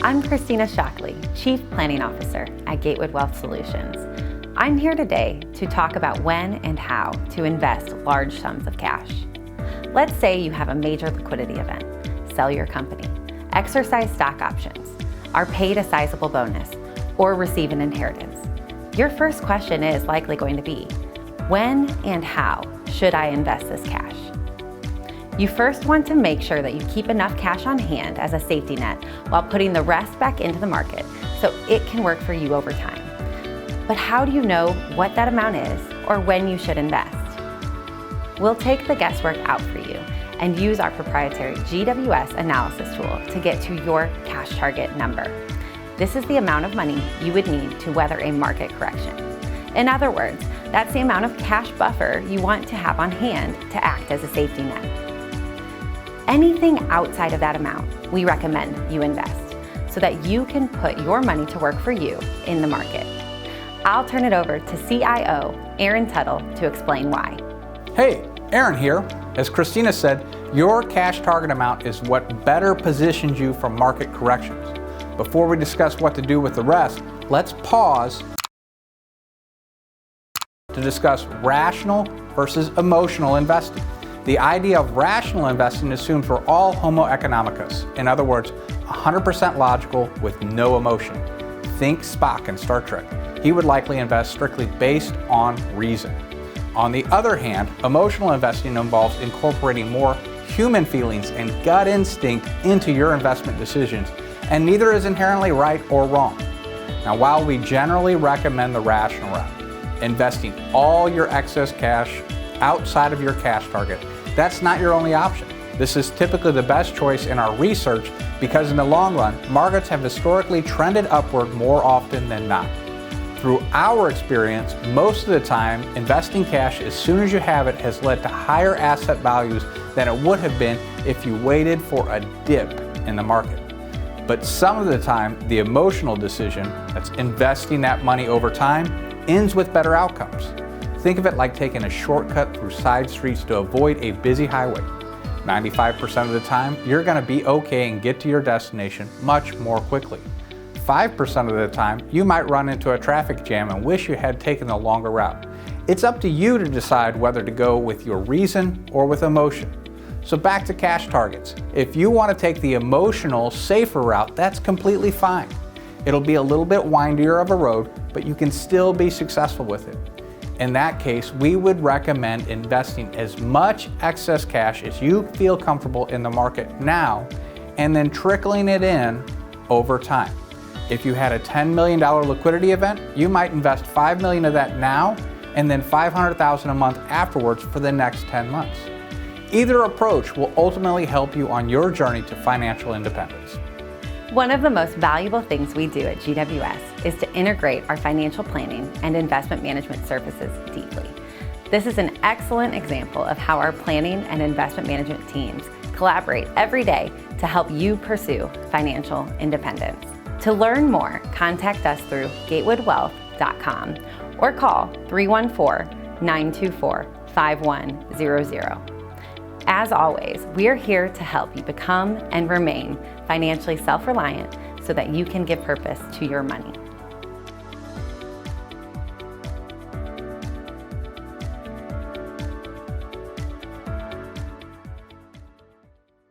I'm Christina Shockley, Chief Planning Officer at Gatewood Wealth Solutions. I'm here today to talk about when and how to invest large sums of cash. Let's say you have a major liquidity event, sell your company, exercise stock options, are paid a sizable bonus, or receive an inheritance. Your first question is likely going to be, when and how should I invest this cash? You first want to make sure that you keep enough cash on hand as a safety net while putting the rest back into the market so it can work for you over time. But how do you know what that amount is or when you should invest? We'll take the guesswork out for you and use our proprietary GWS analysis tool to get to your cash target number. This is the amount of money you would need to weather a market correction. In other words, that's the amount of cash buffer you want to have on hand to act as a safety net. Anything outside of that amount, we recommend you invest so that you can put your money to work for you in the market. I'll turn it over to CIO Aaron Tuttle to explain why. Hey, Aaron here. As Christina said, your cash target amount is what better positions you for market corrections. Before we discuss what to do with the rest, let's pause to discuss rational versus emotional investing. The idea of rational investing assumes we're all homo economicus. In other words, 100% logical with no emotion. Think Spock in Star Trek. He would likely invest strictly based on reason. On the other hand, emotional investing involves incorporating more human feelings and gut instinct into your investment decisions, and neither is inherently right or wrong. Now, while we generally recommend the rational route, investing all your excess cash outside of your cash target, that's not your only option. This is typically the best choice in our research because in the long run, markets have historically trended upward more often than not. Through our experience, most of the time, investing cash as soon as you have it has led to higher asset values than it would have been if you waited for a dip in the market. But some of the time, the emotional decision, that's investing that money over time, ends with better outcomes. Think of it like taking a shortcut through side streets to avoid a busy highway. 95% of the time, you're going to be okay and get to your destination much more quickly. 5% of the time, you might run into a traffic jam and wish you had taken the longer route. It's up to you to decide whether to go with your reason or with emotion. So back to cash targets. If you want to take the emotional, safer route, that's completely fine. It'll be a little bit windier of a road, but you can still be successful with it. In that case, we would recommend investing as much excess cash as you feel comfortable in the market now, and then trickling it in over time. If you had a $10 million liquidity event, you might invest $5 million of that now, and then $500,000 a month afterwards for the next 10 months. Either approach will ultimately help you on your journey to financial independence. One of the most valuable things we do at GWS is to integrate our financial planning and investment management services deeply. This is an excellent example of how our planning and investment management teams collaborate every day to help you pursue financial independence. To learn more, contact us through gatewoodwealth.com or call 314-924-5100. As always, we are here to help you become and remain financially self-reliant so that you can give purpose to your money.